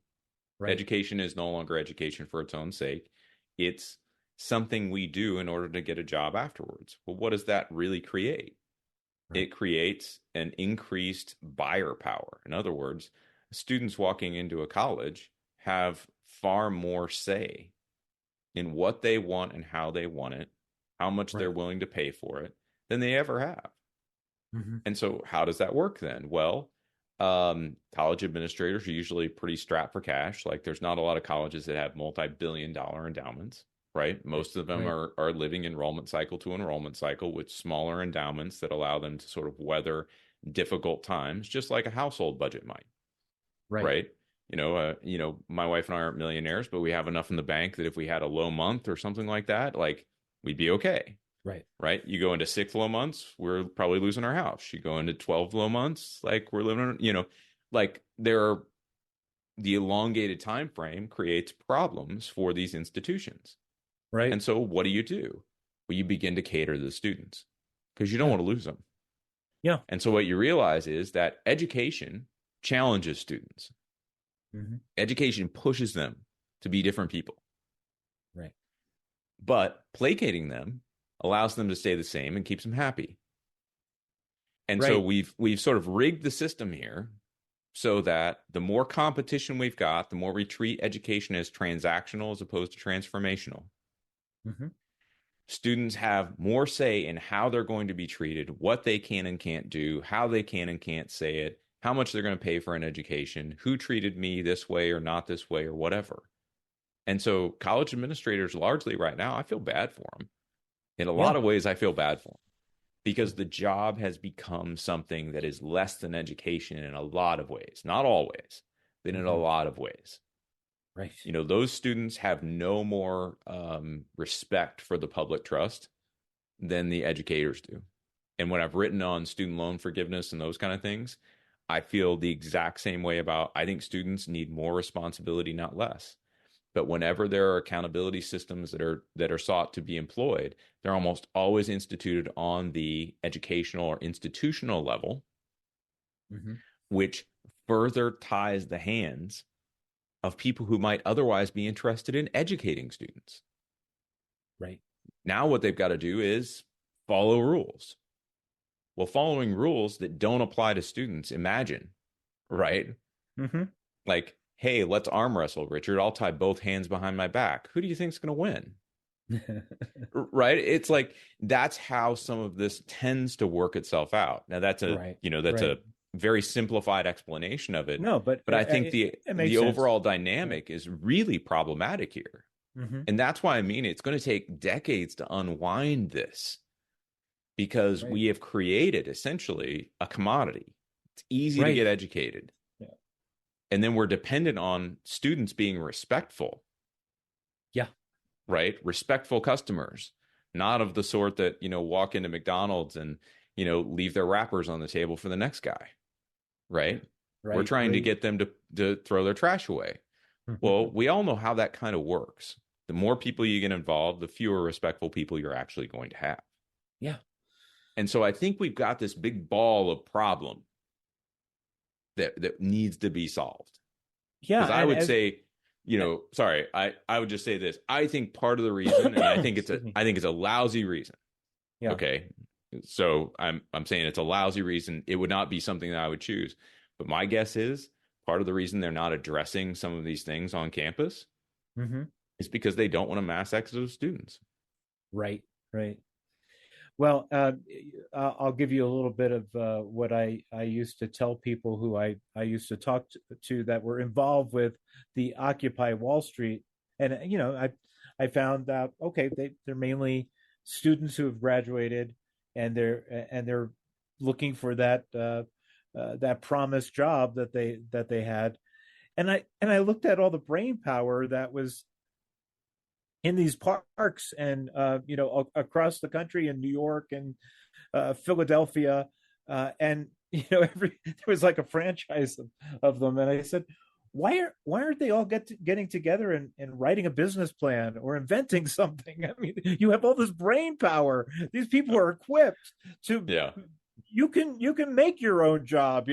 Right. Education is no longer education for its own sake. It's something we do in order to get a job afterwards. Well, what does that really create? Right. It creates an increased buyer power. In other words, students walking into a college have far more say in what they want and how they want it, how much they're willing to pay for it than they ever have. And so how does that work then? Well, college administrators are usually pretty strapped for cash. Like there's not a lot of colleges that have multi-billion-dollar endowments. Right. Most of them are living enrollment cycle to enrollment cycle with smaller endowments that allow them to sort of weather difficult times, just like a household budget might. Right. My wife and I aren't millionaires, but we have enough in the bank that if we had a low month or something like that, like we'd be okay. Right. You go into 6 low months, we're probably losing our house. You go into 12 low months, like we're living, like the elongated time frame creates problems for these institutions. Right. And so what do? Well, you begin to cater to the students because you don't want to lose them. Yeah. And so what you realize is that education challenges students. Education pushes them to be different people. Right. But placating them allows them to stay the same and keeps them happy. And so we've sort of rigged the system here so that the more competition we've got, the more we treat education as transactional as opposed to transformational. Students have more say in how they're going to be treated, what they can and can't do, how they can and can't say it, how much they're going to pay for an education, who treated me this way or not this way or whatever. And so college administrators largely right now, I feel bad for them. In a lot of ways, I feel bad for them because the job has become something that is less than education in a lot of ways, not always, but in a lot of ways. Right. Those students have no more respect for the public trust than the educators do. And when I've written on student loan forgiveness and those kind of things, I feel the exact same way about, I think students need more responsibility, not less. But whenever there are accountability systems that are sought to be employed, they're almost always instituted on the educational or institutional level, which further ties the hands of people who might otherwise be interested in educating students. Right. Now what they've got to do is follow rules. Well, following rules that don't apply to students, imagine, right? Like, hey, let's arm wrestle, Richard. I'll tie both hands behind my back. Who do you think's going to win? Right? It's like, that's how some of this tends to work itself out. Now, that's a a very simplified explanation of it. No, but I think the overall dynamic is really problematic here. And that's why, I mean, it's going to take decades to unwind this, because we have created essentially a commodity. It's easy to get educated. And then we're dependent on students being respectful. Yeah. Right? Respectful customers, not of the sort that, walk into McDonald's and, leave their wrappers on the table for the next guy. Right? We're trying to get them to throw their trash away. Well, we all know how that kind of works. The more people you get involved, the fewer respectful people you're actually going to have. Yeah. And so I think we've got this big ball of problem that needs to be solved. Yeah. I would say, I would just say this. I think part of the reason, and I think it's a lousy reason. Yeah. Okay. So I'm saying it's a lousy reason. It would not be something that I would choose. But my guess is part of the reason they're not addressing some of these things on campus is because they don't want a mass exodus of students. Right. Well, I'll give you a little bit of what I used to tell people who I used to talk to that were involved with the Occupy Wall Street. And, I found out, okay, they're mainly students who have graduated, and they're looking for that promised job that they had. And I looked at all the brain power that was in these parks and across the country, in New York and Philadelphia, and there was like a franchise of them. And I said, why aren't they all getting together and writing a business plan or inventing something? I mean, you have all this brain power. These people are equipped to. Yeah. You can make your own job.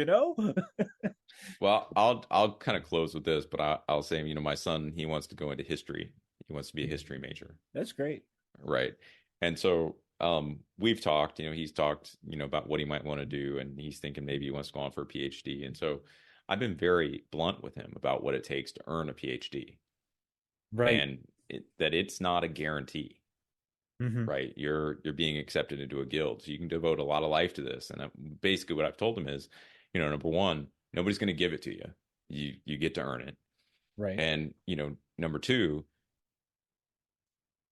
Well, I'll kind of close with this, but I'll say, my son, he wants to go into history. He wants to be a history major. That's great. Right. And so we've talked, he's talked, about what he might want to do. And he's thinking maybe he wants to go on for a PhD. And so I've been very blunt with him about what it takes to earn a PhD. Right. And that it's not a guarantee. Right. You're being accepted into a guild. So you can devote a lot of life to this. And basically what I've told him is, number one, nobody's going to give it to you. You get to earn it. Right. And, number two,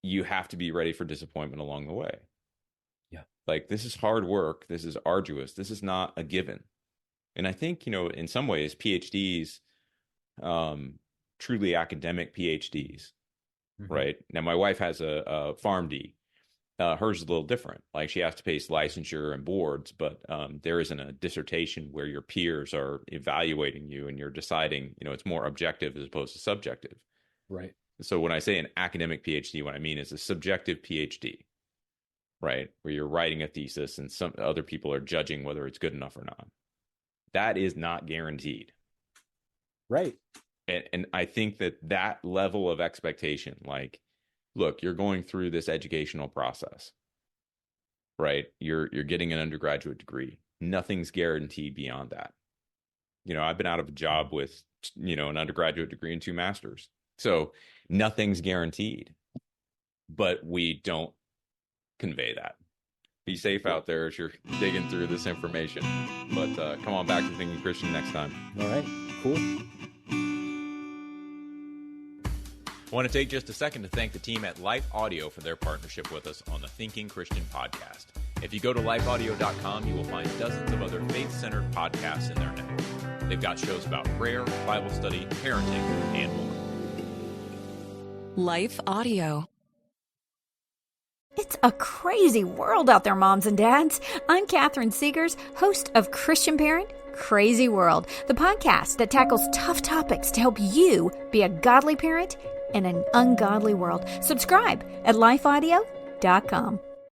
you have to be ready for disappointment along the way. Yeah. Like, this is hard work. This is arduous. This is not a given. And I think, in some ways, PhDs, truly academic PhDs, right? Now, my wife has a PharmD. Hers is a little different. Like, she has to face licensure and boards, but there isn't a dissertation where your peers are evaluating you and you're deciding, it's more objective as opposed to subjective. Right. So when I say an academic PhD, what I mean is a subjective PhD, right? Where you're writing a thesis and some other people are judging whether it's good enough or not. That is not guaranteed. Right. And I think that level of expectation, like, look, you're going through this educational process, right? You're getting an undergraduate degree. Nothing's guaranteed beyond that. I've been out of a job with, an undergraduate degree and 2 masters. So nothing's guaranteed, but we don't convey that. Be safe out there as you're digging through this information. But come on back to Thinking Christian next time. All right, cool. I want to take just a second to thank the team at Life Audio for their partnership with us on the Thinking Christian podcast. If you go to lifeaudio.com, you will find dozens of other faith-centered podcasts in their network. They've got shows about prayer, Bible study, parenting, and more. Life Audio. It's a crazy world out there, moms and dads. I'm Catherine Seegers, host of Christian Parent, Crazy World, the podcast that tackles tough topics to help you be a godly parent in an ungodly world. Subscribe at lifeaudio.com.